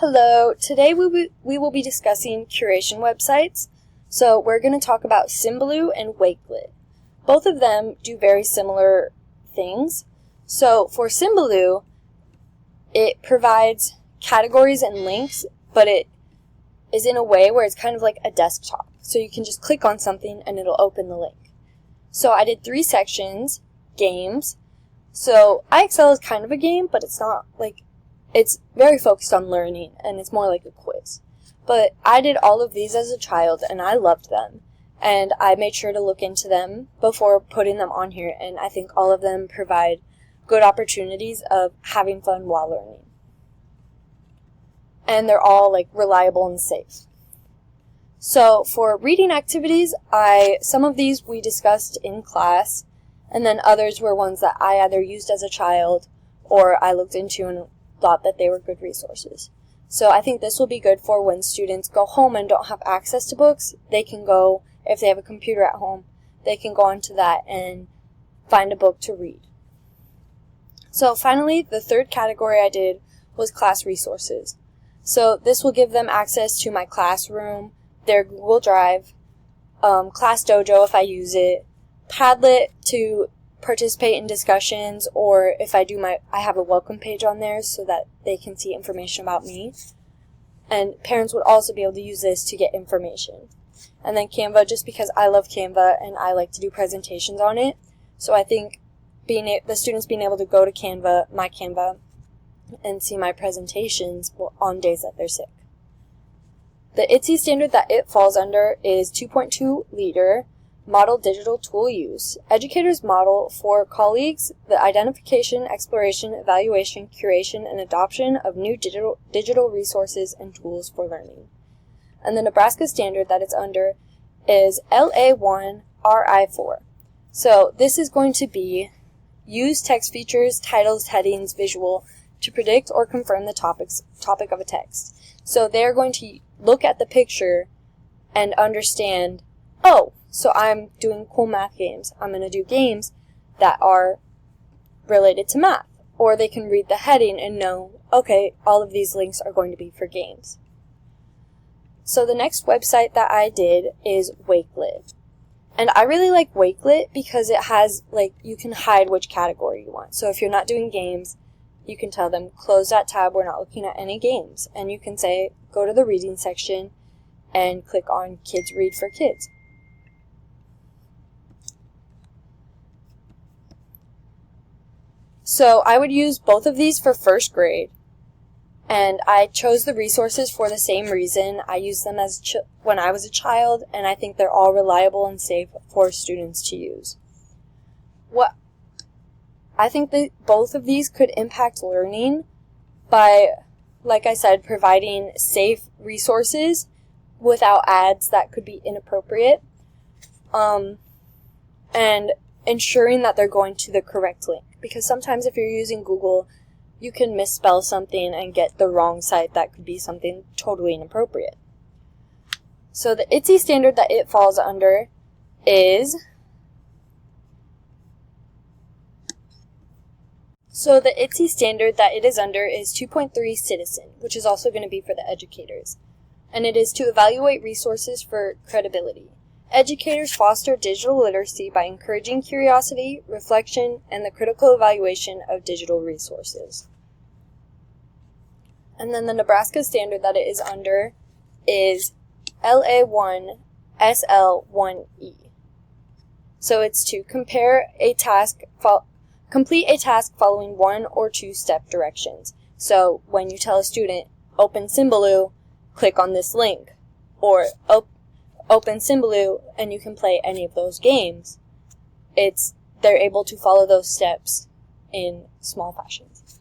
Hello, today we will be discussing curation websites. So we're going to talk about Symbaloo and Wakelet. Both of them do very similar things. So for Symbaloo, it provides categories and links, but it is in a way where it's kind of like a desktop. So you can just click on something and it'll open the link. So I did 3 sections, games. So IXL is kind of a game, but it's not like, it's very focused on learning and it's more like a quiz. But I did all of these as a child and I loved them. And I made sure to look into them before putting them on here, and I think all of them provide good opportunities of having fun while learning. And they're all like reliable and safe. So for reading activities, some of these we discussed in class, and then others were ones that I either used as a child or I looked into and thought that they were good resources. So I think this will be good for when students go home and don't have access to books. They can go, if they have a computer at home, they can go onto that and find a book to read. So finally, the third category I did was class resources. So this will give them access to my classroom, their Google Drive, Class Dojo if I use it, Padlet to participate in discussions, or if I have a welcome page on there so that they can see information about me. And parents would also be able to use this to get information. And then Canva, just because I love Canva and I like to do presentations on it. So I think the students being able to go to Canva, my Canva, and see my presentations on days that they're sick. The ITSE standard that it falls under is 2.2 Leader, Model Digital Tool Use. Educators model for colleagues the identification, exploration, evaluation, curation, and adoption of new digital resources and tools for learning. And the Nebraska standard that it's under is LA1 RI4. So this is going to be use text features, titles, headings, visual to predict or confirm the topic of a text. So they're going to look at the picture and understand, oh, so I'm doing cool math games. I'm going to do games that are related to math. Or they can read the heading and know, okay, all of these links are going to be for games. So the next website that I did is Wakelet. And I really like Wakelet because it has, you can hide which category you want. So if you're not doing games, you can tell them, close that tab, we're not looking at any games. And you can say, go to the reading section and click on Kids Read for Kids. So I would use both of these for first grade. And I chose the resources for the same reason. I used them when I was a child, and I think they're all reliable and safe for students to use. I think that both of these could impact learning by, like I said, providing safe resources without ads that could be inappropriate, and ensuring that they're going to the correct link. Because sometimes if you're using Google, you can misspell something and get the wrong site that could be something totally inappropriate. So the ITSE standard that it falls under is, the ITSE standard that it is under is 2.3 Citizen, which is also going to be for the educators. And it is to evaluate resources for credibility. Educators foster digital literacy by encouraging curiosity, reflection, and the critical evaluation of digital resources. And then the Nebraska standard that it is under is LA1 SL1E. So it's to complete a task following 1 or 2 step directions. So when you tell a student, open Symbaloo, click on this link, or open Symbaloo and you can play any of those games, they're able to follow those steps in small fashions.